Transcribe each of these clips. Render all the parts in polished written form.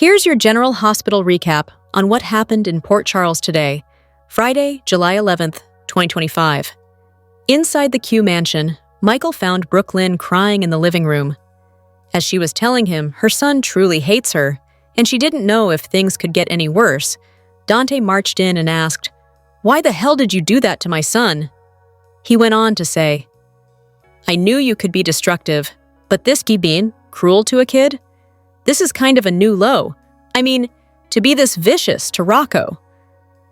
Here's your General Hospital recap on what happened in Port Charles today, Friday, July 11th, 2025. Inside the Q mansion, Michael found Brooklyn crying in the living room. As she was telling him her son truly hates her, and she didn't know if things could get any worse, Dante marched in and asked, "Why the hell did you do that to my son?" He went on to say, "I knew you could be destructive, but this being cruel to a kid? This is kind of a new low. I mean, to be this vicious to Rocco."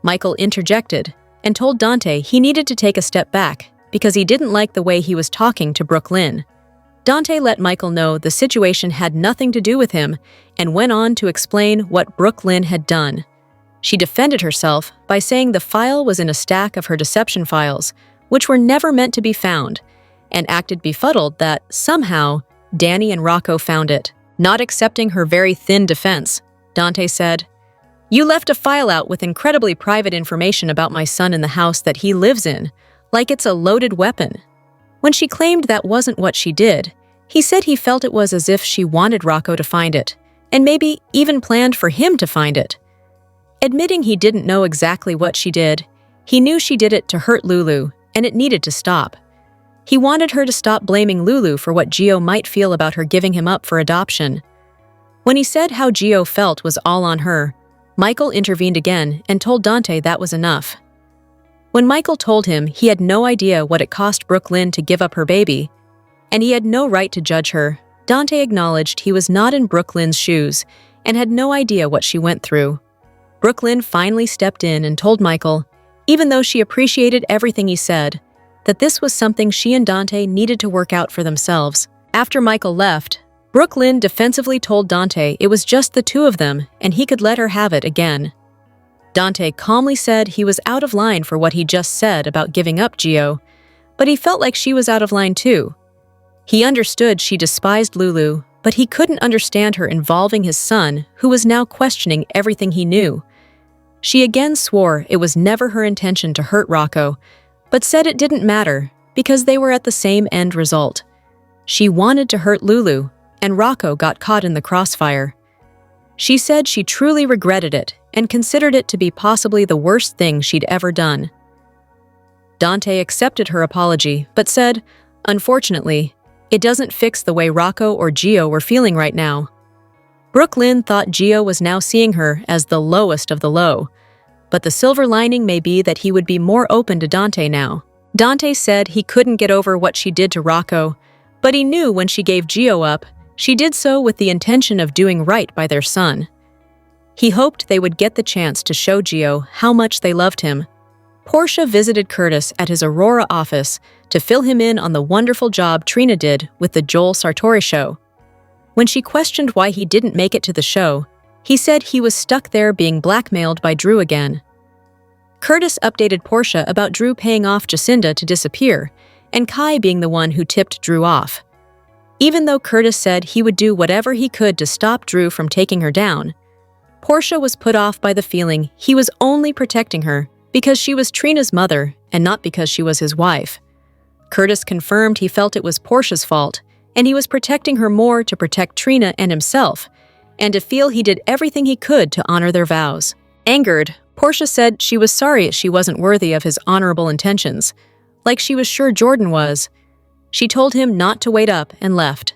Michael interjected and told Dante he needed to take a step back because he didn't like the way he was talking to Brooklyn. Dante let Michael know the situation had nothing to do with him and went on to explain what Brooklyn had done. She defended herself by saying the file was in a stack of her deception files, which were never meant to be found, and acted befuddled that, somehow, Danny and Rocco found it. Not accepting her very thin defense, Dante said, "You left a file out with incredibly private information about my son in the house that he lives in, like it's a loaded weapon." When she claimed that wasn't what she did, he said he felt it was as if she wanted Rocco to find it, and maybe even planned for him to find it. Admitting he didn't know exactly what she did, he knew she did it to hurt Lulu, and it needed to stop. He wanted her to stop blaming Lulu for what Gio might feel about her giving him up for adoption. When he said how Gio felt was all on her, Michael intervened again and told Dante that was enough. When Michael told him he had no idea what it cost Brooklyn to give up her baby, and he had no right to judge her, Dante acknowledged he was not in Brooklyn's shoes and had no idea what she went through. Brooklyn finally stepped in and told Michael, even though she appreciated everything he said, that this was something she and Dante needed to work out for themselves. After Michael left, Brooklyn defensively told Dante it was just the two of them and he could let her have it again. Dante calmly said he was out of line for what he just said about giving up Gio, but he felt like she was out of line too. He understood she despised Lulu, but he couldn't understand her involving his son, who was now questioning everything he knew. She again swore it was never her intention to hurt Rocco, but said it didn't matter because they were at the same end result. She wanted to hurt Lulu, and Rocco got caught in the crossfire. She said she truly regretted it and considered it to be possibly the worst thing she'd ever done. Dante accepted her apology, but said, unfortunately, it doesn't fix the way Rocco or Gio were feeling right now. Brooklyn thought Gio was now seeing her as the lowest of the low, but the silver lining may be that he would be more open to Dante now. Dante said he couldn't get over what she did to Rocco, but he knew when she gave Gio up, she did so with the intention of doing right by their son. He hoped they would get the chance to show Gio how much they loved him. Portia visited Curtis at his Aurora office to fill him in on the wonderful job Trina did with the Joel Sartori show. When she questioned why he didn't make it to the show, he said he was stuck there being blackmailed by Drew again. Curtis updated Portia about Drew paying off Jacinda to disappear, and Kai being the one who tipped Drew off. Even though Curtis said he would do whatever he could to stop Drew from taking her down, Portia was put off by the feeling he was only protecting her because she was Trina's mother and not because she was his wife. Curtis confirmed he felt it was Portia's fault, and he was protecting her more to protect Trina and himself, and to feel he did everything he could to honor their vows. Angered, Portia said she was sorry she wasn't worthy of his honorable intentions, like she was sure Jordan was. She told him not to wait up and left.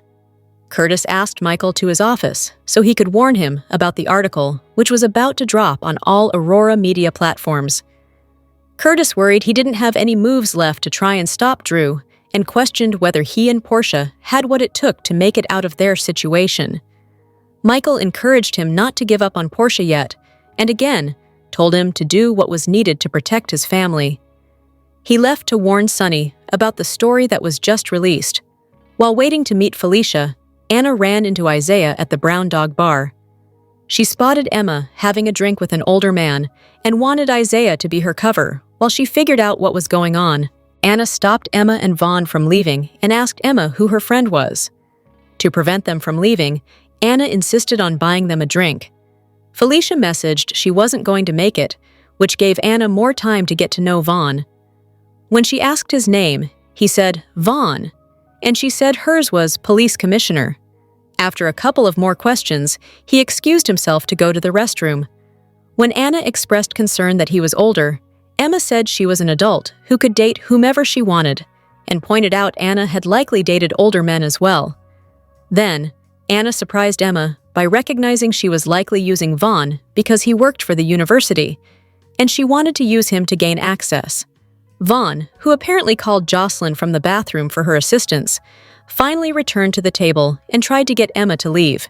Curtis asked Michael to his office so he could warn him about the article, which was about to drop on all Aurora media platforms. Curtis worried he didn't have any moves left to try and stop Drew, and questioned whether he and Portia had what it took to make it out of their situation. Michael encouraged him not to give up on Portia yet, and again, told him to do what was needed to protect his family. He left to warn Sonny about the story that was just released. While waiting to meet Felicia, Anna ran into Isaiah at the Brown Dog Bar. She spotted Emma having a drink with an older man and wanted Isaiah to be her cover while she figured out what was going on. Anna stopped Emma and Vaughn from leaving and asked Emma who her friend was. To prevent them from leaving, Anna insisted on buying them a drink. Felicia messaged she wasn't going to make it, which gave Anna more time to get to know Vaughn. When she asked his name, he said, Vaughn, and she said hers was police commissioner. After a couple of more questions, he excused himself to go to the restroom. When Anna expressed concern that he was older, Emma said she was an adult who could date whomever she wanted, and pointed out Anna had likely dated older men as well. Then, Anna surprised Emma by recognizing she was likely using Vaughn because he worked for the university, and she wanted to use him to gain access. Vaughn, who apparently called Jocelyn from the bathroom for her assistance, finally returned to the table and tried to get Emma to leave.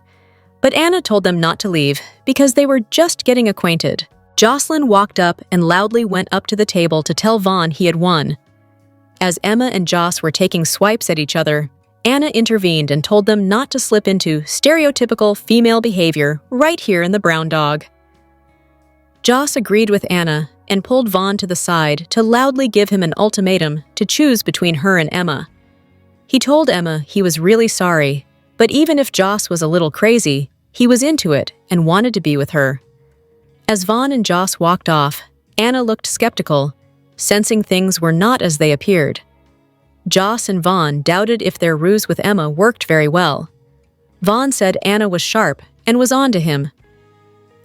But Anna told them not to leave because they were just getting acquainted. Jocelyn walked up and loudly went up to the table to tell Vaughn he had won. As Emma and Joss were taking swipes at each other, Anna intervened and told them not to slip into stereotypical female behavior right here in the Brown Dog. Joss agreed with Anna and pulled Vaughn to the side to loudly give him an ultimatum to choose between her and Emma. He told Emma he was really sorry, but even if Joss was a little crazy, he was into it and wanted to be with her. As Vaughn and Joss walked off, Anna looked skeptical, sensing things were not as they appeared. Joss and Vaughn doubted if their ruse with Emma worked very well. Vaughn said Anna was sharp and was on to him.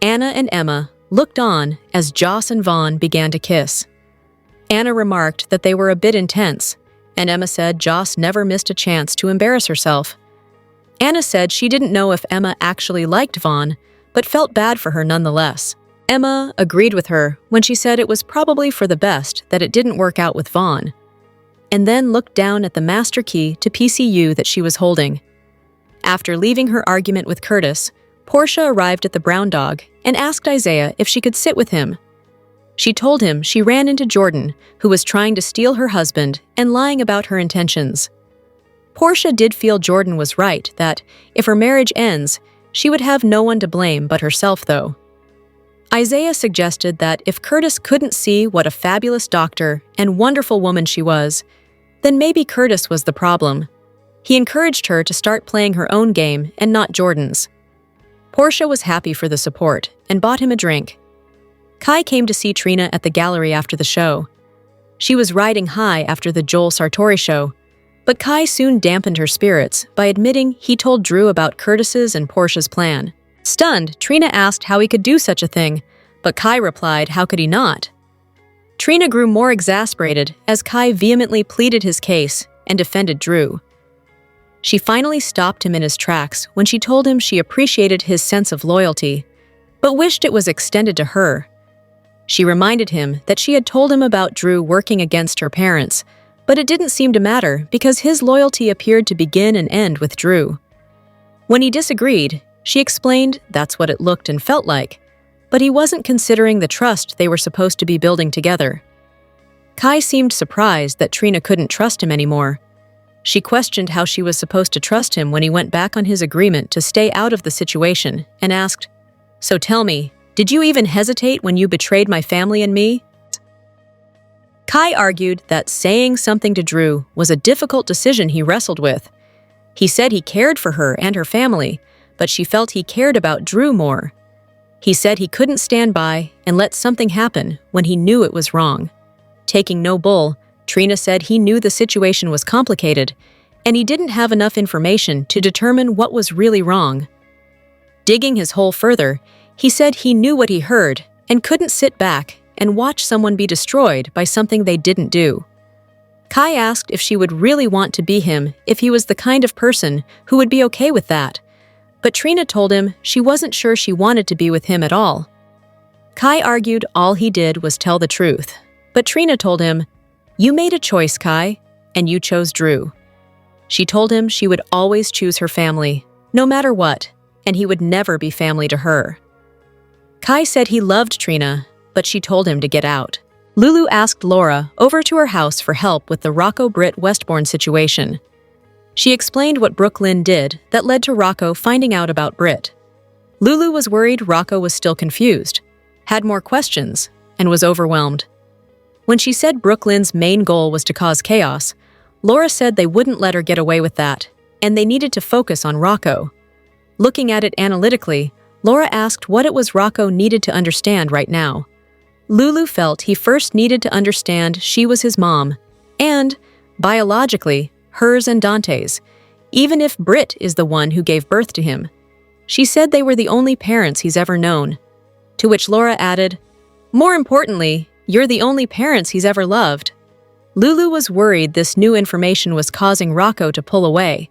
Anna and Emma looked on as Joss and Vaughn began to kiss. Anna remarked that they were a bit intense, and Emma said Joss never missed a chance to embarrass herself. Anna said she didn't know if Emma actually liked Vaughn, but felt bad for her nonetheless. Emma agreed with her when she said it was probably for the best that it didn't work out with Vaughn, and then looked down at the master key to PCU that she was holding. After leaving her argument with Curtis, Portia arrived at the Brown Dog and asked Isaiah if she could sit with him. She told him she ran into Jordan, who was trying to steal her husband and lying about her intentions. Portia did feel Jordan was right that, if her marriage ends, she would have no one to blame but herself, though. Isaiah suggested that if Curtis couldn't see what a fabulous doctor and wonderful woman she was, then maybe Curtis was the problem. He encouraged her to start playing her own game and not Jordan's. Portia was happy for the support and bought him a drink. Kai came to see Trina at the gallery after the show. She was riding high after the Joel Sartori show, but Kai soon dampened her spirits by admitting he told Drew about Curtis's and Portia's plan. Stunned, Trina asked how he could do such a thing, but Kai replied how could he not? Trina grew more exasperated as Kai vehemently pleaded his case and defended Drew. She finally stopped him in his tracks when she told him she appreciated his sense of loyalty, but wished it was extended to her. She reminded him that she had told him about Drew working against her parents, but it didn't seem to matter because his loyalty appeared to begin and end with Drew. When he disagreed, she explained that's what it looked and felt like, but he wasn't considering the trust they were supposed to be building together. Kai seemed surprised that Trina couldn't trust him anymore. She questioned how she was supposed to trust him when he went back on his agreement to stay out of the situation and asked, "So tell me, did you even hesitate when you betrayed my family and me?" Kai argued that saying something to Drew was a difficult decision he wrestled with. He said he cared for her and her family, but she felt he cared about Drew more. He said he couldn't stand by and let something happen when he knew it was wrong. Taking no bull, Trina said he knew the situation was complicated, and he didn't have enough information to determine what was really wrong. Digging his hole further, he said he knew what he heard and couldn't sit back and watch someone be destroyed by something they didn't do. Kai asked if she would really want to be him if he was the kind of person who would be okay with that, but Trina told him she wasn't sure she wanted to be with him at all. Kai argued all he did was tell the truth, but Trina told him, "You made a choice, Kai, and you chose Drew." She told him she would always choose her family, no matter what, and he would never be family to her. Kai said he loved Trina, but she told him to get out. Lulu asked Laura over to her house for help with the Rocco-Britt Westbourne situation. She explained what Brooke Lynn did that led to Rocco finding out about Britt. Lulu was worried Rocco was still confused, had more questions, and was overwhelmed. When she said Brooke Lynn's main goal was to cause chaos, Laura said they wouldn't let her get away with that, and they needed to focus on Rocco. Looking at it analytically, Laura asked what it was Rocco needed to understand right now. Lulu felt he first needed to understand she was his mom, and, biologically, hers and Dante's, even if Britt is the one who gave birth to him. She said they were the only parents he's ever known. To which Laura added, "More importantly, you're the only parents he's ever loved." Lulu was worried this new information was causing Rocco to pull away,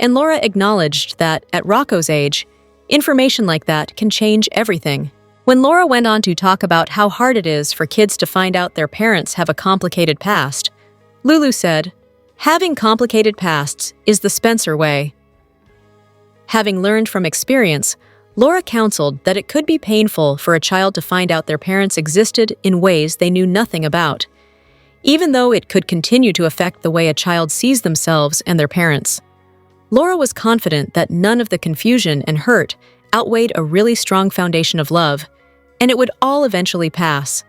and Laura acknowledged that, at Rocco's age, information like that can change everything. When Laura went on to talk about how hard it is for kids to find out their parents have a complicated past, Lulu said, "Having complicated pasts is the Spencer way." Having learned from experience, Laura counseled that it could be painful for a child to find out their parents existed in ways they knew nothing about, even though it could continue to affect the way a child sees themselves and their parents. Laura was confident that none of the confusion and hurt outweighed a really strong foundation of love, and it would all eventually pass.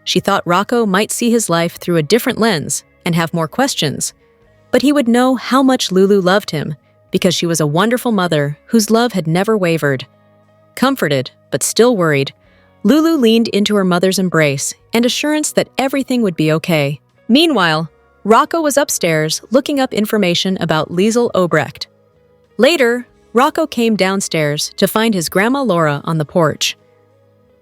She thought Rocco might see his life through a different lens and have more questions, but he would know how much Lulu loved him because she was a wonderful mother whose love had never wavered. Comforted, but still worried, Lulu leaned into her mother's embrace and assurance that everything would be okay. Meanwhile, Rocco was upstairs looking up information about Liesl Obrecht. Later, Rocco came downstairs to find his grandma Laura on the porch.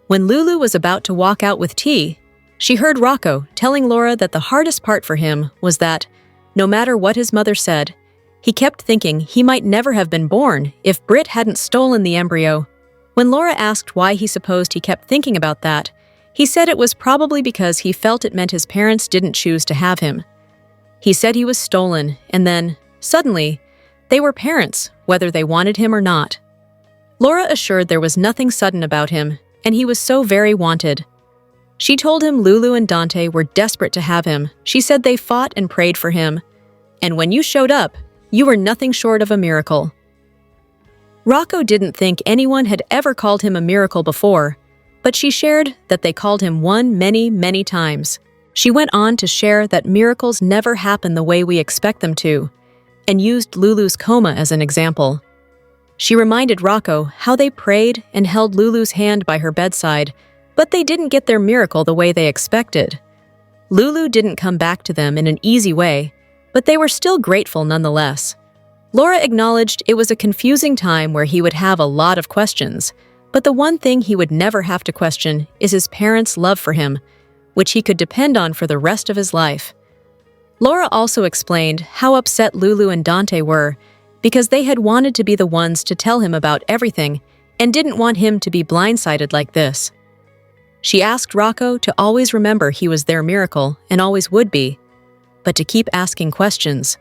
When Lulu was about to walk out with tea, she heard Rocco telling Laura that the hardest part for him was that, no matter what his mother said, he kept thinking he might never have been born if Britt hadn't stolen the embryo. When Laura asked why he supposed he kept thinking about that, he said it was probably because he felt it meant his parents didn't choose to have him. He said he was stolen, and then, suddenly, they were parents, whether they wanted him or not. Laura assured there was nothing sudden about him, and he was so very wanted. She told him Lulu and Dante were desperate to have him. She said they fought and prayed for him. And when you showed up, you were nothing short of a miracle. Rocco didn't think anyone had ever called him a miracle before, but she shared that they called him one many, many times. She went on to share that miracles never happen the way we expect them to, and used Lulu's coma as an example. She reminded Rocco how they prayed and held Lulu's hand by her bedside, but they didn't get their miracle the way they expected. Lulu didn't come back to them in an easy way, but they were still grateful nonetheless. Laura acknowledged it was a confusing time where he would have a lot of questions, but the one thing he would never have to question is his parents' love for him, which he could depend on for the rest of his life. Laura also explained how upset Lulu and Dante were because they had wanted to be the ones to tell him about everything and didn't want him to be blindsided like this. She asked Rocco to always remember he was their miracle and always would be, but to keep asking questions.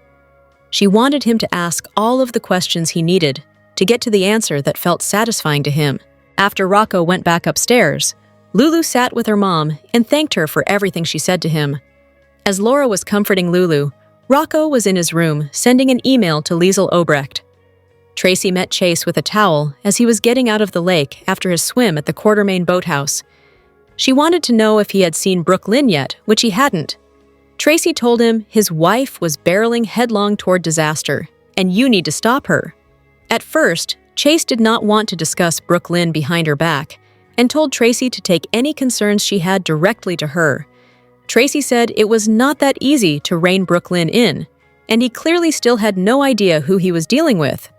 She wanted him to ask all of the questions he needed to get to the answer that felt satisfying to him. After Rocco went back upstairs, Lulu sat with her mom and thanked her for everything she said to him. As Laura was comforting Lulu, Rocco was in his room sending an email to Liesl Obrecht. Tracy met Chase with a towel as he was getting out of the lake after his swim at the Quartermain boathouse. She wanted to know if he had seen Brooklyn yet, which he hadn't. Tracy told him his wife was barreling headlong toward disaster, and you need to stop her. At first, Chase did not want to discuss Brooklyn behind her back, and told Tracy to take any concerns she had directly to her. Tracy said it was not that easy to rein Brooklyn in, and he clearly still had no idea who he was dealing with.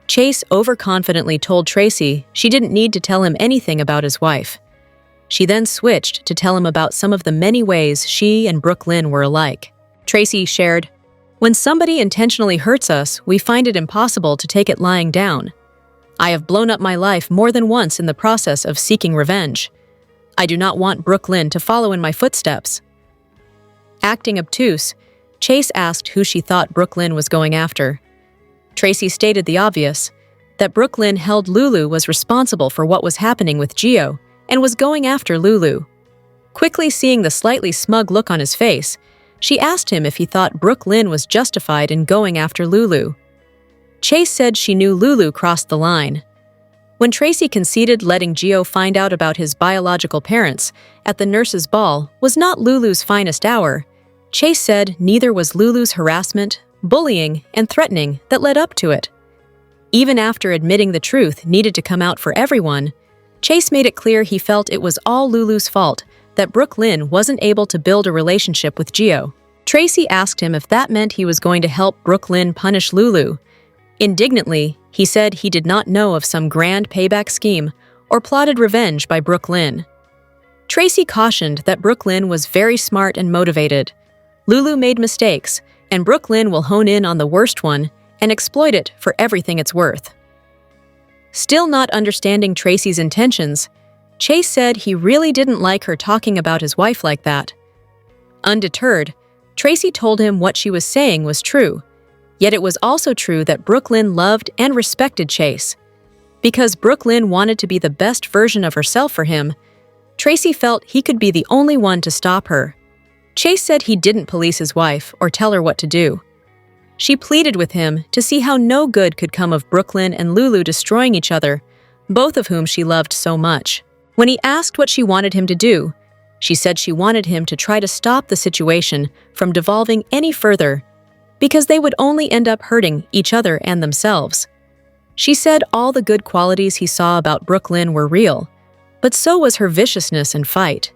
Chase overconfidently told Tracy she didn't need to tell him anything about his wife. She then switched to tell him about some of the many ways she and Brooklyn were alike. Tracy shared, "When somebody intentionally hurts us, we find it impossible to take it lying down. I have blown up my life more than once in the process of seeking revenge. I do not want Brooklyn to follow in my footsteps." Acting obtuse, Chase asked who she thought Brooklyn was going after. Tracy stated the obvious, that Brooklyn held Lulu was responsible for what was happening with Gio and was going after Lulu. Quickly seeing the slightly smug look on his face, she asked him if he thought Brooklyn was justified in going after Lulu. Chase said she knew Lulu crossed the line. When Tracy conceded letting Gio find out about his biological parents at the nurses' ball was not Lulu's finest hour, Chase said neither was Lulu's harassment, bullying, and threatening that led up to it. Even after admitting the truth needed to come out for everyone, Chase made it clear he felt it was all Lulu's fault that Brooklyn wasn't able to build a relationship with Gio. Tracy asked him if that meant he was going to help Brooklyn punish Lulu, Indignantly, he said he did not know of some grand payback scheme or plotted revenge by Brooke Lynn. Tracy cautioned that Brooke Lynn was very smart and motivated. Lulu made mistakes, and Brooke Lynn will hone in on the worst one and exploit it for everything it's worth. Still not understanding Tracy's intentions, Chase said he really didn't like her talking about his wife like that. Undeterred, Tracy told him what she was saying was true, yet it was also true that Brooke Lynn loved and respected Chase. Because Brooke Lynn wanted to be the best version of herself for him, Tracy felt he could be the only one to stop her. Chase said he didn't police his wife or tell her what to do. She pleaded with him to see how no good could come of Brooke Lynn and Lulu destroying each other, both of whom she loved so much. When he asked what she wanted him to do, she said she wanted him to try to stop the situation from devolving any further, because they would only end up hurting each other and themselves. She said all the good qualities he saw about Brooke Lynn were real, but so was her viciousness and fight.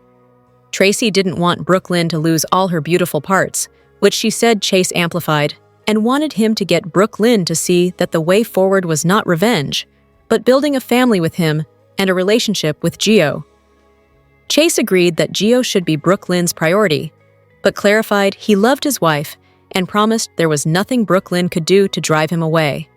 Tracy didn't want Brooke Lynn to lose all her beautiful parts, which she said Chase amplified, and wanted him to get Brooke Lynn to see that the way forward was not revenge, but building a family with him and a relationship with Gio. Chase agreed that Gio should be Brooke Lynn's priority, but clarified he loved his wife and promised there was nothing Brooke Lynn could do to drive him away.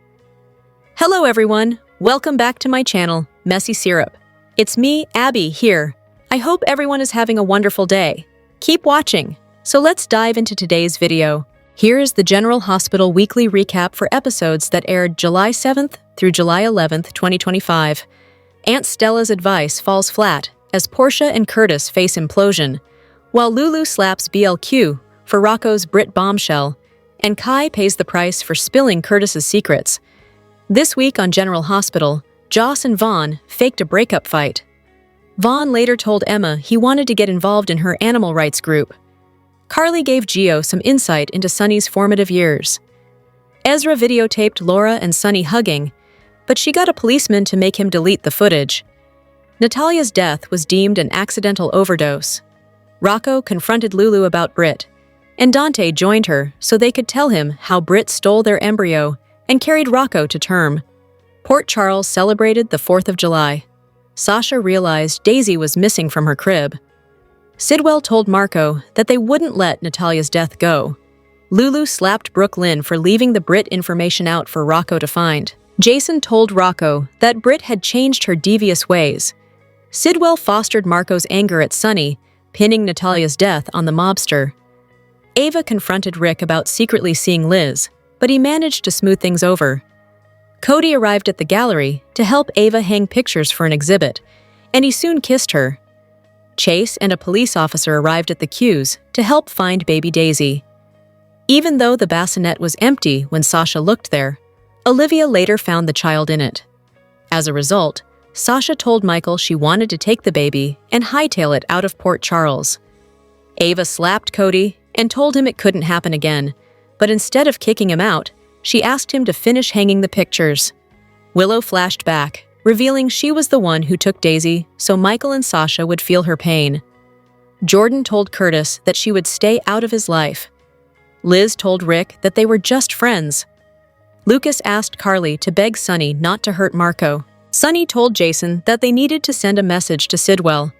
Hello everyone, welcome back to my channel, Messy Syrup. It's me, Abby, here. I hope everyone is having a wonderful day. Keep watching. So let's dive into today's video. Here is the General Hospital weekly recap for episodes that aired July 7th through July 11th, 2025. Aunt Stella's advice falls flat as Portia and Curtis face implosion, while Lulu slaps BLQ for Rocco's Brit bombshell, and Kai pays the price for spilling Curtis's secrets. This week on General Hospital, Joss and Vaughn faked a breakup fight. Vaughn later told Emma he wanted to get involved in her animal rights group. Carly gave Gio some insight into Sunny's formative years. Ezra videotaped Laura and Sunny hugging, but she got a policeman to make him delete the footage. Natalia's death was deemed an accidental overdose. Rocco confronted Lulu about Britt, and Dante joined her so they could tell him how Britt stole their embryo and carried Rocco to term. Port Charles celebrated the 4th of July. Sasha realized Daisy was missing from her crib. Sidwell told Marco that they wouldn't let Natalia's death go. Lulu slapped Brooke Lynn for leaving the Britt information out for Rocco to find. Jason told Rocco that Britt had changed her devious ways. Sidwell fostered Marco's anger at Sunny, pinning Natalia's death on the mobster. Ava confronted Rick about secretly seeing Liz, but he managed to smooth things over. Cody arrived at the gallery to help Ava hang pictures for an exhibit, and he soon kissed her. Chase and a police officer arrived at the queues to help find baby Daisy. Even though the bassinet was empty when Sasha looked there, Olivia later found the child in it. As a result, Sasha told Michael she wanted to take the baby and hightail it out of Port Charles. Ava slapped Cody and told him it couldn't happen again, but instead of kicking him out, she asked him to finish hanging the pictures. Willow flashed back, revealing she was the one who took Daisy so Michael and Sasha would feel her pain. Jordan told Curtis that she would stay out of his life. Liz told Rick that they were just friends. Lucas asked Carly to beg Sunny not to hurt Marco. Sunny told Jason that they needed to send a message to Sidwell.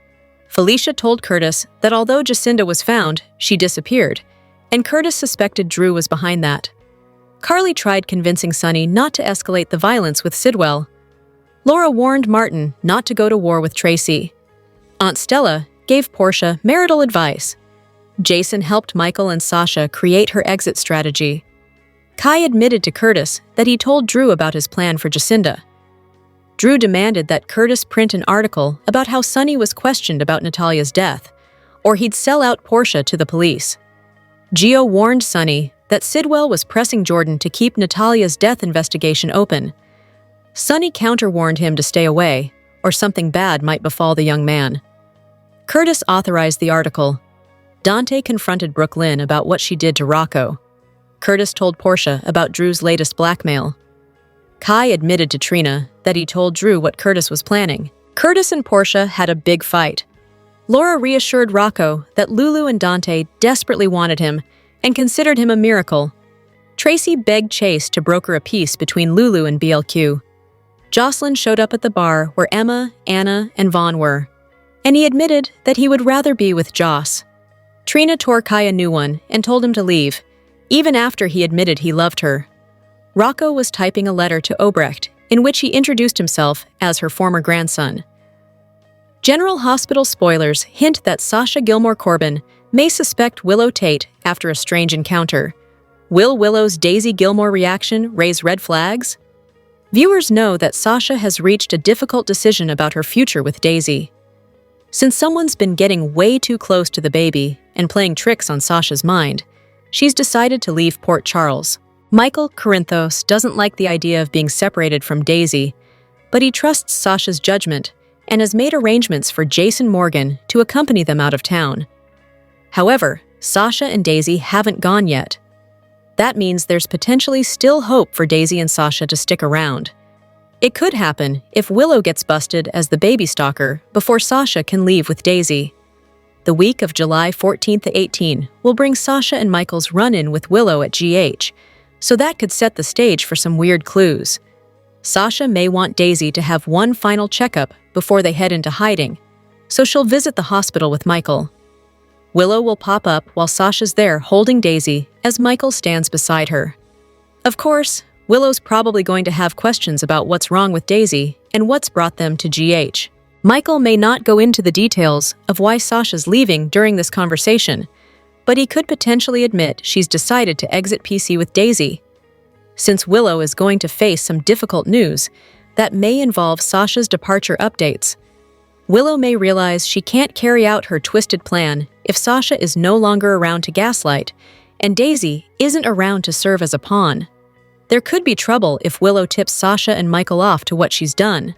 Felicia told Curtis that although Jacinda was found, she disappeared, and Curtis suspected Drew was behind that. Carly tried convincing Sunny not to escalate the violence with Sidwell. Laura warned Martin not to go to war with Tracy. Aunt Stella gave Portia marital advice. Jason helped Michael and Sasha create her exit strategy. Kai admitted to Curtis that he told Drew about his plan for Jacinda. Drew demanded that Curtis print an article about how Sunny was questioned about Natalia's death, or he'd sell out Portia to the police. Gio warned Sunny that Sidwell was pressing Jordan to keep Natalia's death investigation open. Sunny counter-warned him to stay away, or something bad might befall the young man. Curtis authorized the article. Dante confronted Brooke Lynn about what she did to Rocco. Curtis told Portia about Drew's latest blackmail. Kai admitted to Trina that he told Drew what Curtis was planning. Curtis and Portia had a big fight. Laura reassured Rocco that Lulu and Dante desperately wanted him and considered him a miracle. Tracy begged Chase to broker a peace between Lulu and BLQ. Jocelyn showed up at the bar where Emma, Anna, and Vaughn were, and he admitted that he would rather be with Joss. Trina tore Kai a new one and told him to leave, even after he admitted he loved her. Rocco was typing a letter to Obrecht, in which he introduced himself as her former grandson. General Hospital spoilers hint that Sasha Gilmore Corbin may suspect Willow Tate after a strange encounter. Will Willow's Daisy Gilmore reaction raise red flags? Viewers know that Sasha has reached a difficult decision about her future with Daisy. Since someone's been getting way too close to the baby and playing tricks on Sasha's mind, she's decided to leave Port Charles. Michael Corinthos doesn't like the idea of being separated from Daisy, but he trusts Sasha's judgment and has made arrangements for Jason Morgan to accompany them out of town. However, Sasha and Daisy haven't gone yet. That means there's potentially still hope for Daisy and Sasha to stick around. It could happen if Willow gets busted as the baby stalker before Sasha can leave with Daisy. The week of July 14th to 18 will bring Sasha and Michael's run-in with Willow at GH, so that could set the stage for some weird clues. Sasha may want Daisy to have one final checkup before they head into hiding, so she'll visit the hospital with Michael. Willow will pop up while Sasha's there holding Daisy as Michael stands beside her. Of course, Willow's probably going to have questions about what's wrong with Daisy and what's brought them to GH. Michael may not go into the details of why Sasha's leaving during this conversation, but he could potentially admit she's decided to exit PC with Daisy. Since Willow is going to face some difficult news that may involve Sasha's departure updates, Willow may realize she can't carry out her twisted plan if Sasha is no longer around to gaslight and Daisy isn't around to serve as a pawn. There could be trouble if Willow tips Sasha and Michael off to what she's done.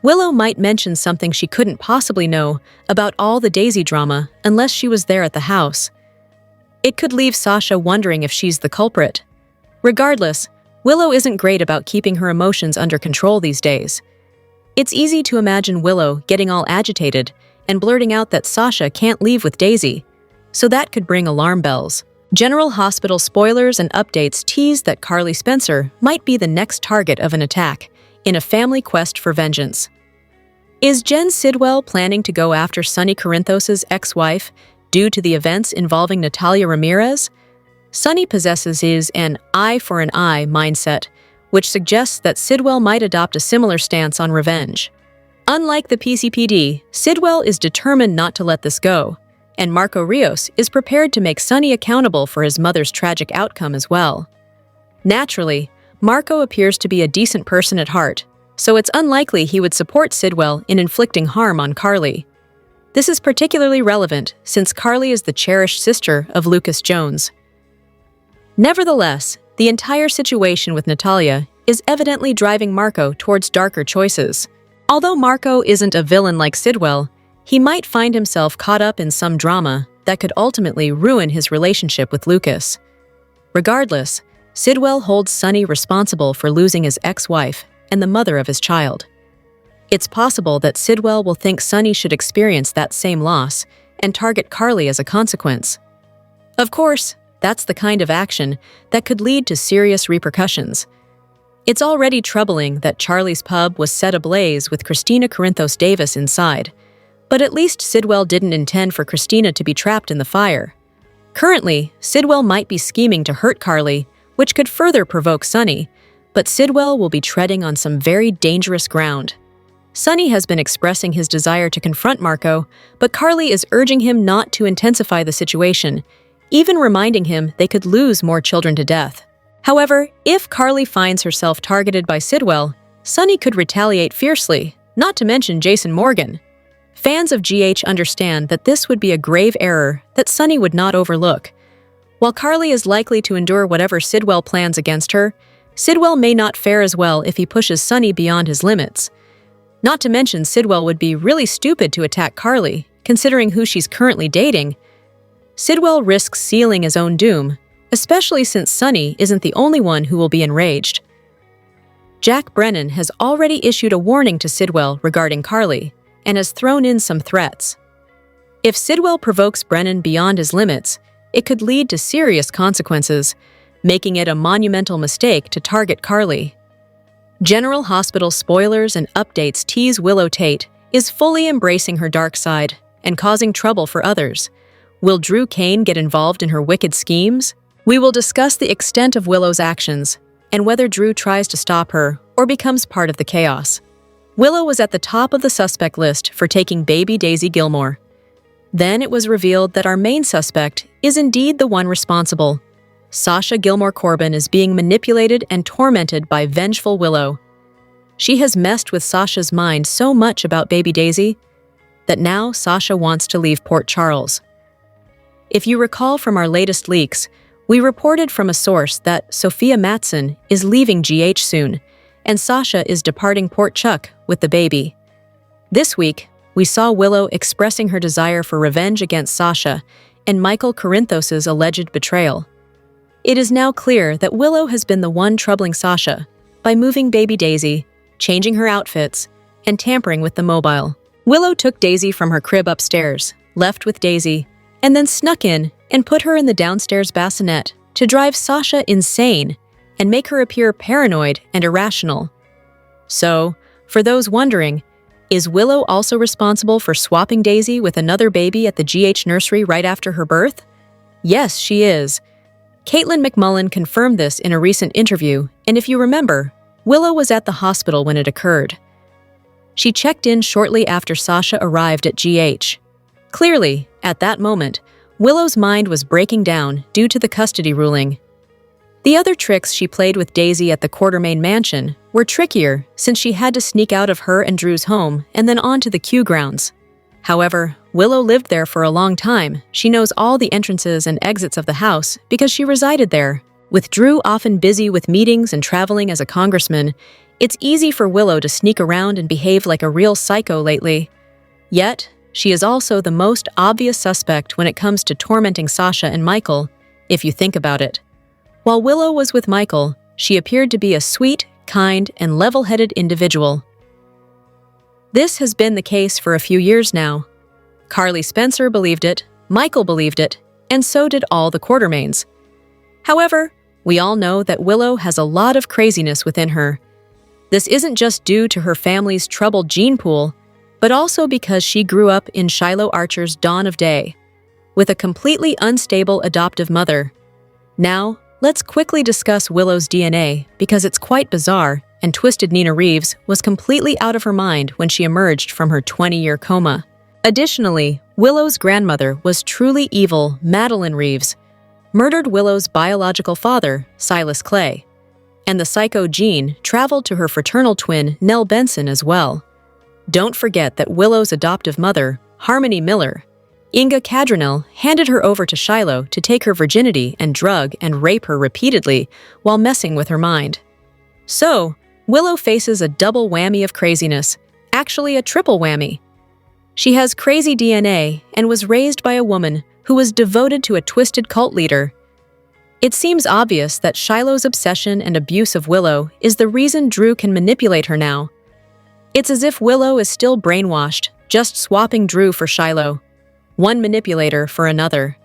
Willow might mention something she couldn't possibly know about all the Daisy drama unless she was there at the house. It could leave Sasha wondering if she's the culprit. Regardless, Willow isn't great about keeping her emotions under control these days. It's easy to imagine Willow getting all agitated and blurting out that Sasha can't leave with Daisy, so that could bring alarm bells. General Hospital spoilers and updates tease that Carly Spencer might be the next target of an attack in a family quest for vengeance. Is Jen Sidwell planning to go after Sonny Corinthos' ex-wife due to the events involving Natalia Ramirez? Sonny possesses his an eye for an eye mindset, which suggests that Sidwell might adopt a similar stance on revenge. Unlike the PCPD, Sidwell is determined not to let this go, and Marco Rios is prepared to make Sonny accountable for his mother's tragic outcome as well. Naturally, Marco appears to be a decent person at heart, so it's unlikely he would support Sidwell in inflicting harm on Carly. This is particularly relevant since Carly is the cherished sister of Lucas Jones. Nevertheless, the entire situation with Natalia is evidently driving Marco towards darker choices. Although Marco isn't a villain like Sidwell, he might find himself caught up in some drama that could ultimately ruin his relationship with Lucas. Regardless, Sidwell holds Sonny responsible for losing his ex-wife and the mother of his child. It's possible that Sidwell will think Sonny should experience that same loss and target Carly as a consequence. Of course, that's the kind of action that could lead to serious repercussions. It's already troubling that Charlie's pub was set ablaze with Christina Corinthos Davis inside, but at least Sidwell didn't intend for Christina to be trapped in the fire. Currently, Sidwell might be scheming to hurt Carly, which could further provoke Sonny, but Sidwell will be treading on some very dangerous ground. Sonny has been expressing his desire to confront Marco, but Carly is urging him not to intensify the situation, even reminding him they could lose more children to death. However, if Carly finds herself targeted by Sidwell, Sonny could retaliate fiercely, not to mention Jason Morgan. Fans of GH understand that this would be a grave error that Sonny would not overlook. While Carly is likely to endure whatever Sidwell plans against her, Sidwell may not fare as well if he pushes Sonny beyond his limits. Not to mention Sidwell would be really stupid to attack Carly, considering who she's currently dating. Sidwell risks sealing his own doom, especially since Sonny isn't the only one who will be enraged. Jack Brennan has already issued a warning to Sidwell regarding Carly and has thrown in some threats. If Sidwell provokes Brennan beyond his limits, it could lead to serious consequences, making it a monumental mistake to target Carly. General Hospital spoilers and updates tease Willow Tate is fully embracing her dark side and causing trouble for others. Will Drew Kane get involved in her wicked schemes? We will discuss the extent of Willow's actions and whether Drew tries to stop her or becomes part of the chaos. Willow was at the top of the suspect list for taking baby Daisy Gilmore. Then it was revealed that our main suspect is indeed the one responsible. Sasha Gilmore Corbin is being manipulated and tormented by vengeful Willow. She has messed with Sasha's mind so much about baby Daisy that now Sasha wants to leave Port Charles. If you recall from our latest leaks, we reported from a source that Sophia Matson is leaving GH soon, and Sasha is departing Port Chuck with the baby. This week, we saw Willow expressing her desire for revenge against Sasha and Michael Corinthos' alleged betrayal. It is now clear that Willow has been the one troubling Sasha by moving baby Daisy, changing her outfits, and tampering with the mobile. Willow took Daisy from her crib upstairs, left with Daisy, and then snuck in and put her in the downstairs bassinet to drive Sasha insane and make her appear paranoid and irrational. So, for those wondering, is Willow also responsible for swapping Daisy with another baby at the GH nursery right after her birth? Yes, she is. Caitlin McMullen confirmed this in a recent interview, and if you remember, Willow was at the hospital when it occurred. She checked in shortly after Sasha arrived at GH. Clearly, at that moment, Willow's mind was breaking down due to the custody ruling. The other tricks she played with Daisy at the Quartermain mansion were trickier since she had to sneak out of her and Drew's home and then onto the Q grounds. However, Willow lived there for a long time. She knows all the entrances and exits of the house because she resided there. With Drew often busy with meetings and traveling as a congressman, it's easy for Willow to sneak around and behave like a real psycho lately. Yet, she is also the most obvious suspect when it comes to tormenting Sasha and Michael, if you think about it. While Willow was with Michael, she appeared to be a sweet, kind, and level-headed individual. This has been the case for a few years now. Carly Spencer believed it, Michael believed it, and so did all the Quartermains. However, we all know that Willow has a lot of craziness within her. This isn't just due to her family's troubled gene pool, but also because she grew up in Shiloh Archer's dawn of day, with a completely unstable adoptive mother. Now, let's quickly discuss Willow's DNA because it's quite bizarre, and Twisted Nina Reeves was completely out of her mind when she emerged from her 20-year coma. Additionally, Willow's grandmother was truly evil Madeline Reeves, murdered Willow's biological father, Silas Clay, and the psycho gene traveled to her fraternal twin, Nell Benson, as well. Don't forget that Willow's adoptive mother, Harmony Miller, Inga Cadranel, handed her over to Shiloh to take her virginity and drug and rape her repeatedly while messing with her mind. So, Willow faces a double whammy of craziness, actually a triple whammy. She has crazy DNA and was raised by a woman who was devoted to a twisted cult leader. It seems obvious that Shiloh's obsession and abuse of Willow is the reason Drew can manipulate her now. It's as if Willow is still brainwashed, just swapping Drew for Shiloh, one manipulator for another.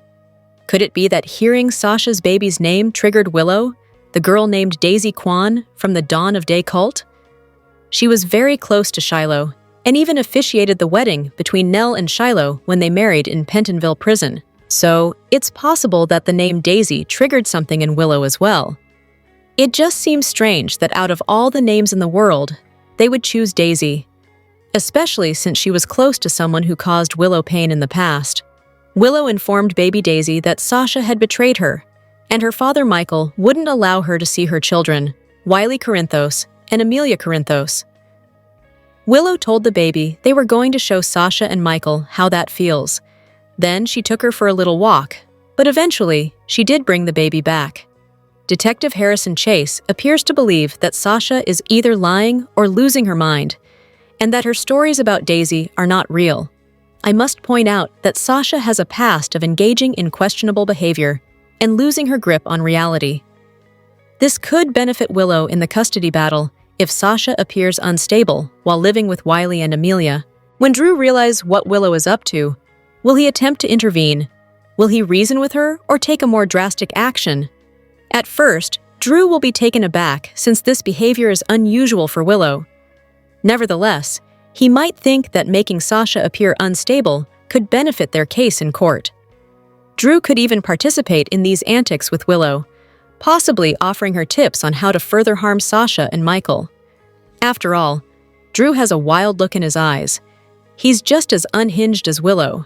Could it be that hearing Sasha's baby's name triggered Willow, the girl named Daisy Kwan from the Dawn of Day cult? She was very close to Shiloh, and even officiated the wedding between Nell and Shiloh when they married in Pentonville Prison. So, it's possible that the name Daisy triggered something in Willow as well. It just seems strange that out of all the names in the world, they would choose Daisy, especially since she was close to someone who caused Willow pain in the past. Willow informed baby Daisy that Sasha had betrayed her, and her father Michael wouldn't allow her to see her children, Wiley Corinthos and Amelia Corinthos. Willow told the baby they were going to show Sasha and Michael how that feels. Then she took her for a little walk, but eventually she did bring the baby back. Detective Harrison Chase appears to believe that Sasha is either lying or losing her mind, and that her stories about Daisy are not real. I must point out that Sasha has a past of engaging in questionable behavior and losing her grip on reality. This could benefit Willow in the custody battle if Sasha appears unstable while living with Wiley and Amelia. When Drew realizes what Willow is up to, will he attempt to intervene? Will he reason with her or take a more drastic action? At first, Drew will be taken aback since this behavior is unusual for Willow. Nevertheless, he might think that making Sasha appear unstable could benefit their case in court. Drew could even participate in these antics with Willow, possibly offering her tips on how to further harm Sasha and Michael. After all, Drew has a wild look in his eyes. He's just as unhinged as Willow.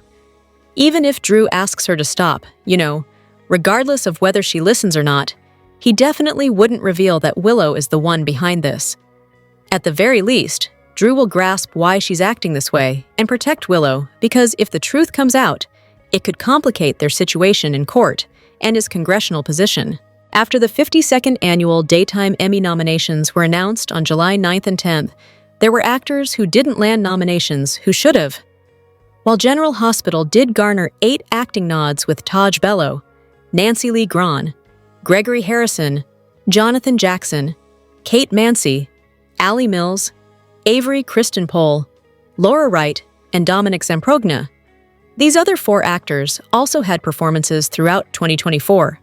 Even if Drew asks her to stop, regardless of whether she listens or not, he definitely wouldn't reveal that Willow is the one behind this. At the very least, Drew will grasp why she's acting this way and protect Willow, because if the truth comes out, it could complicate their situation in court and his congressional position. After the 52nd annual Daytime Emmy nominations were announced on July 9th and 10th, there were actors who didn't land nominations who should have. While General Hospital did garner 8 acting nods with Taj Bello, Nancy Lee Grahn, Gregory Harrison, Jonathan Jackson, Kate Mansi, Allie Mills, Avery Kristen Pohl, Laura Wright, and Dominic Zamprogna. These other 4 actors also had performances throughout 2024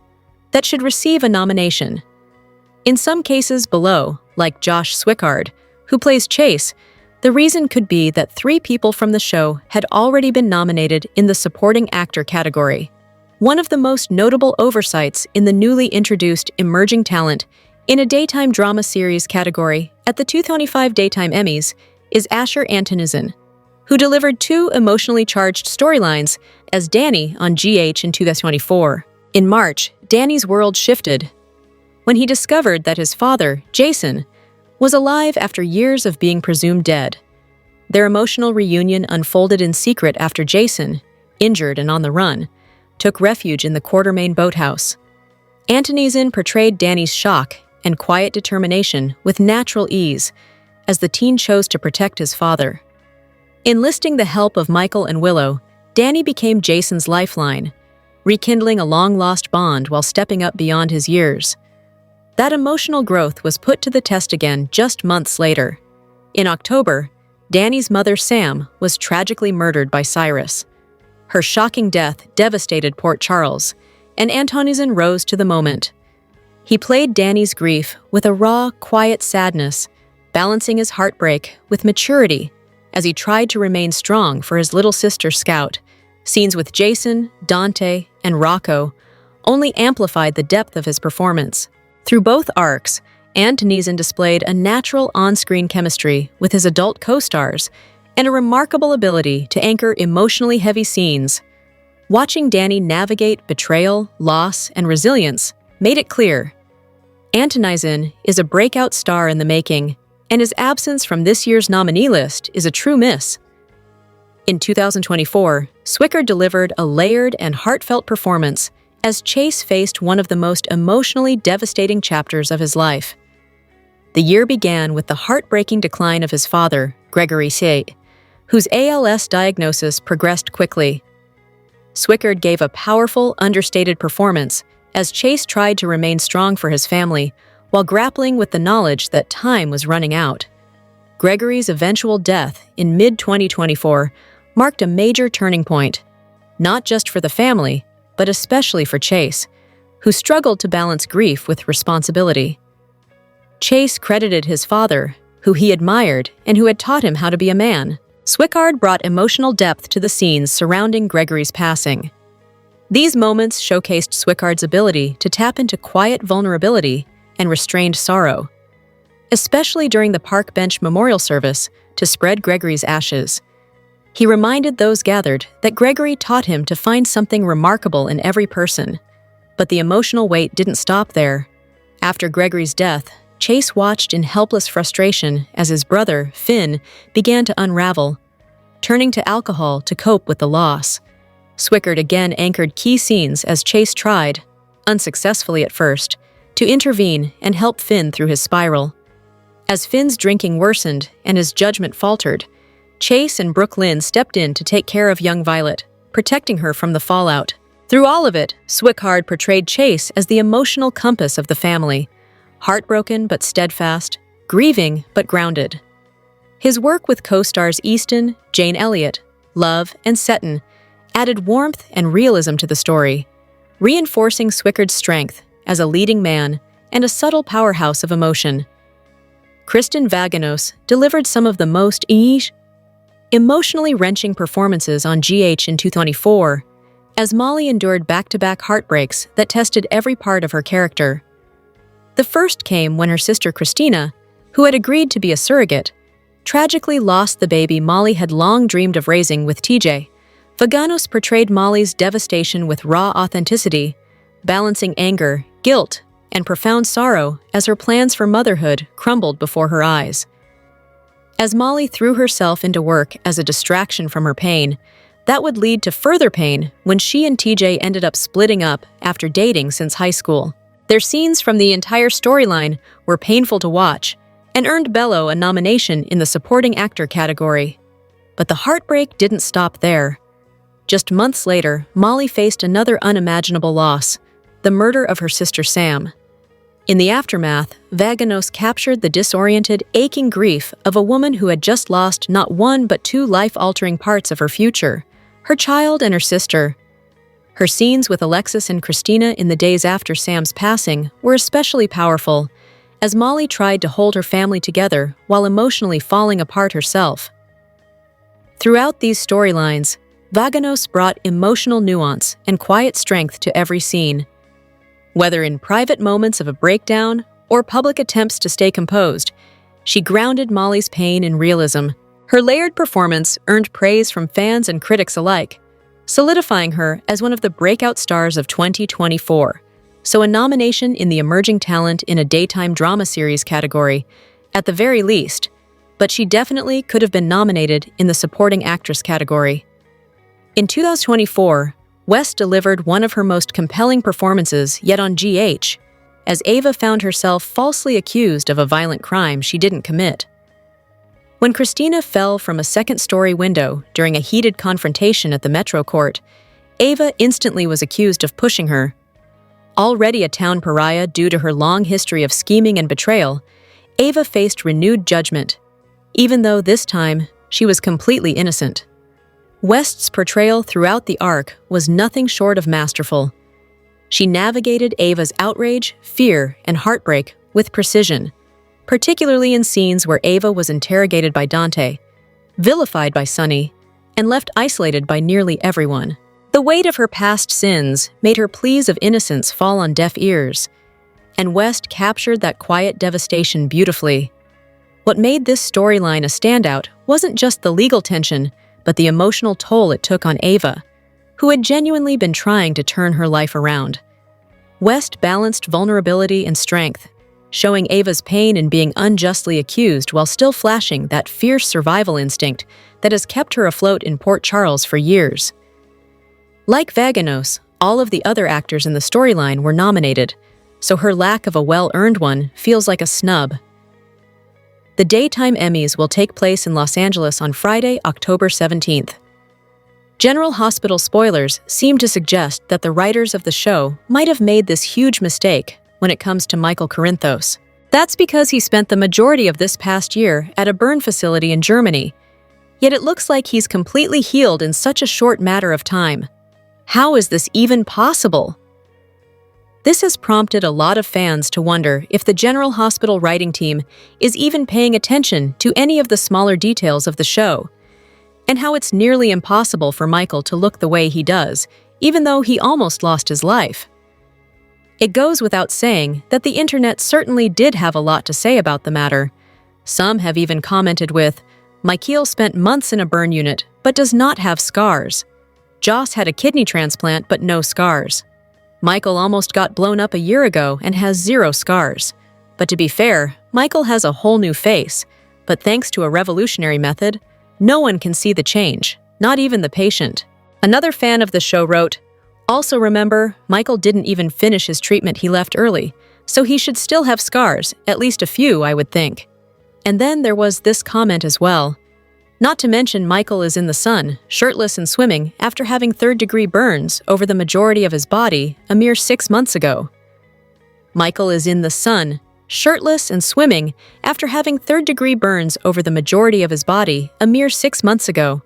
that should receive a nomination. In some cases below, like Josh Swickard, who plays Chase, the reason could be that 3 people from the show had already been nominated in the supporting actor category. One of the most notable oversights in the newly introduced emerging talent in a daytime drama series category at the 2025 Daytime Emmys is Asher Antonizin, who delivered 2 emotionally charged storylines as Danny on GH in 2024. In March, Danny's world shifted when he discovered that his father, Jason, was alive after years of being presumed dead. Their emotional reunion unfolded in secret after Jason, injured and on the run, took refuge in the Quartermain boathouse. Antonizin portrayed Danny's shock and quiet determination with natural ease as the teen chose to protect his father. Enlisting the help of Michael and Willow, Danny became Jason's lifeline, rekindling a long-lost bond while stepping up beyond his years. That emotional growth was put to the test again just months later. In October, Danny's mother Sam was tragically murdered by Cyrus. Her shocking death devastated Port Charles, and Antonizin rose to the moment. He played Danny's grief with a raw, quiet sadness, balancing his heartbreak with maturity as he tried to remain strong for his little sister Scout. Scenes with Jason, Dante, and Rocco only amplified the depth of his performance. Through both arcs, Antonizin displayed a natural on-screen chemistry with his adult co-stars and a remarkable ability to anchor emotionally heavy scenes. Watching Danny navigate betrayal, loss, and resilience made it clear Antonizin is a breakout star in the making, and his absence from this year's nominee list is a true miss. In 2024, Swickard delivered a layered and heartfelt performance as Chase faced one of the most emotionally devastating chapters of his life. The year began with the heartbreaking decline of his father, Gregory Sate, whose ALS diagnosis progressed quickly. Swickard gave a powerful, understated performance as Chase tried to remain strong for his family while grappling with the knowledge that time was running out. Gregory's eventual death in mid-2024 marked a major turning point, not just for the family, but especially for Chase, who struggled to balance grief with responsibility. Chase credited his father, who he admired and who had taught him how to be a man. Swickard brought emotional depth to the scenes surrounding Gregory's passing. These moments showcased Swickard's ability to tap into quiet vulnerability and restrained sorrow, especially during the park bench memorial service to spread Gregory's ashes. He reminded those gathered that Gregory taught him to find something remarkable in every person. But the emotional weight didn't stop there. After Gregory's death, Chase watched in helpless frustration as his brother, Finn, began to unravel, turning to alcohol to cope with the loss. Swickard again anchored key scenes as Chase tried, unsuccessfully at first, to intervene and help Finn through his spiral. As Finn's drinking worsened and his judgment faltered, Chase and Brooke Lynn stepped in to take care of young Violet, protecting her from the fallout. Through all of it, Swickard portrayed Chase as the emotional compass of the family, heartbroken but steadfast, grieving but grounded. His work with co-stars Easton, Jane Elliott, Love, and Seton added warmth and realism to the story, reinforcing Swickard's strength as a leading man and a subtle powerhouse of emotion. Kristen Vaganos delivered some of the most emotionally wrenching performances on GH in 2024, as Molly endured back-to-back heartbreaks that tested every part of her character. The first came when her sister Christina, who had agreed to be a surrogate, tragically lost the baby Molly had long dreamed of raising with TJ. Vaganos portrayed Molly's devastation with raw authenticity, balancing anger, guilt, and profound sorrow as her plans for motherhood crumbled before her eyes. As Molly threw herself into work as a distraction from her pain, that would lead to further pain when she and TJ ended up splitting up after dating since high school. Their scenes from the entire storyline were painful to watch and earned Bello a nomination in the supporting actor category. But the heartbreak didn't stop there. Just months later, Molly faced another unimaginable loss, the murder of her sister Sam. In the aftermath, Vaganos captured the disoriented, aching grief of a woman who had just lost not one but two life-altering parts of her future, her child and her sister. Her scenes with Alexis and Christina in the days after Sam's passing were especially powerful, as Molly tried to hold her family together while emotionally falling apart herself. Throughout these storylines, Vaganos brought emotional nuance and quiet strength to every scene. Whether in private moments of a breakdown or public attempts to stay composed, she grounded Molly's pain in realism. Her layered performance earned praise from fans and critics alike, solidifying her as one of the breakout stars of 2024. So a nomination in the Emerging Talent in a Daytime Drama Series category, at the very least, but she definitely could have been nominated in the Supporting Actress category. In 2024, West delivered one of her most compelling performances yet on GH, as Ava found herself falsely accused of a violent crime she didn't commit. When Christina fell from a second-story window during a heated confrontation at the Metro Court, Ava instantly was accused of pushing her. Already a town pariah due to her long history of scheming and betrayal, Ava faced renewed judgment, even though this time she was completely innocent. West's portrayal throughout the arc was nothing short of masterful. She navigated Ava's outrage, fear, and heartbreak with precision, particularly in scenes where Ava was interrogated by Dante, vilified by Sunny, and left isolated by nearly everyone. The weight of her past sins made her pleas of innocence fall on deaf ears, and West captured that quiet devastation beautifully. What made this storyline a standout wasn't just the legal tension, but the emotional toll it took on Ava, who had genuinely been trying to turn her life around. West balanced vulnerability and strength, showing Ava's pain in being unjustly accused while still flashing that fierce survival instinct that has kept her afloat in Port Charles for years. Like Vaganos, all of the other actors in the storyline were nominated, so her lack of a well-earned one feels like a snub. The Daytime Emmys will take place in Los Angeles on Friday, October 17th. General Hospital spoilers seem to suggest that the writers of the show might have made this huge mistake when it comes to Michael Corinthos. That's because he spent the majority of this past year at a burn facility in Germany, yet it looks like he's completely healed in such a short matter of time. How is this even possible? This has prompted a lot of fans to wonder if the General Hospital writing team is even paying attention to any of the smaller details of the show, and how it's nearly impossible for Michael to look the way he does, even though he almost lost his life. It goes without saying that the internet certainly did have a lot to say about the matter. Some have even commented with, "Michael spent months in a burn unit, but does not have scars. Joss had a kidney transplant, but no scars. Michael almost got blown up a year ago and has 0 scars. But to be fair, Michael has a whole new face, but thanks to a revolutionary method, no one can see the change, not even the patient." Another fan of the show wrote, "Also remember, Michael didn't even finish his treatment, he left early, so he should still have scars, at least a few, I would think." And then there was this comment as well. Not to mention Michael is in the sun, shirtless and swimming, after having third-degree burns over the majority of his body a mere 6 months ago. Michael is in the sun, shirtless and swimming, after having third-degree burns over the majority of his body a mere 6 months ago.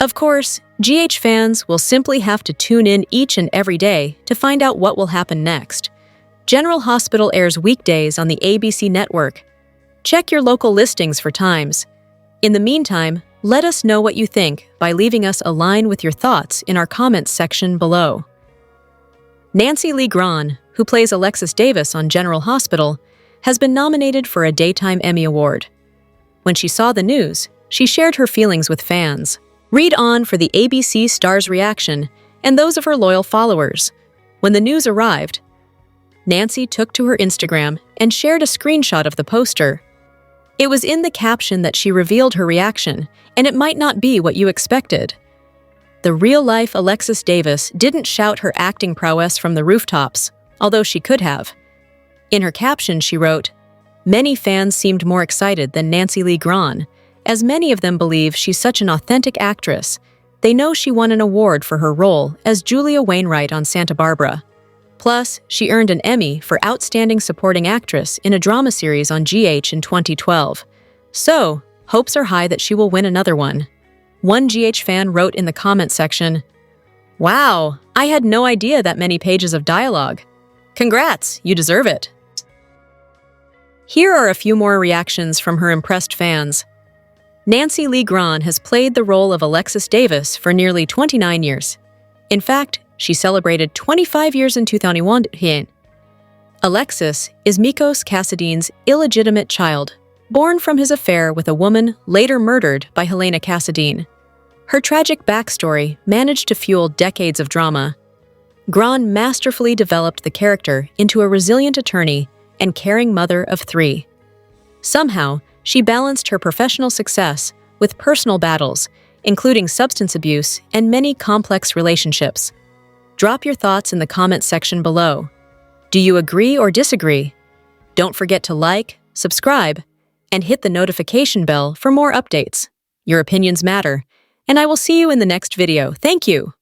Of course, GH fans will simply have to tune in each and every day to find out what will happen next. General Hospital airs weekdays on the ABC network. Check your local listings for times. In the meantime, let us know what you think by leaving us a line with your thoughts in our comments section below. Nancy Lee Grahn, who plays Alexis Davis on General Hospital, has been nominated for a Daytime Emmy Award. When she saw the news, she shared her feelings with fans. Read on for the ABC star's reaction and those of her loyal followers. When the news arrived, Nancy took to her Instagram and shared a screenshot of the poster. It was in the caption that she revealed her reaction, and it might not be what you expected. The real-life Alexis Davis didn't shout her acting prowess from the rooftops, although she could have. In her caption, she wrote, "Many fans seemed more excited than Nancy Lee Grahn, as many of them believe she's such an authentic actress. They know she won an award for her role as Julia Wainwright on Santa Barbara. Plus, she earned an Emmy for Outstanding Supporting Actress in a drama series on GH in 2012. So, hopes are high that she will win another one." One GH fan wrote in the comment section, "Wow, I had no idea that many pages of dialogue. Congrats, you deserve it." Here are a few more reactions from her impressed fans. Nancy Lee Grahn has played the role of Alexis Davis for nearly 29 years. In fact, she celebrated 25 years in 2001. Alexis is Mikos Cassadin's illegitimate child, born from his affair with a woman later murdered by Helena Cassadin. Her tragic backstory managed to fuel decades of drama. Grahn masterfully developed the character into a resilient attorney and caring mother of 3. Somehow, she balanced her professional success with personal battles, including substance abuse and many complex relationships. Drop your thoughts in the comments section below. Do you agree or disagree? Don't forget to like, subscribe, and hit the notification bell for more updates. Your opinions matter, and I will see you in the next video. Thank you!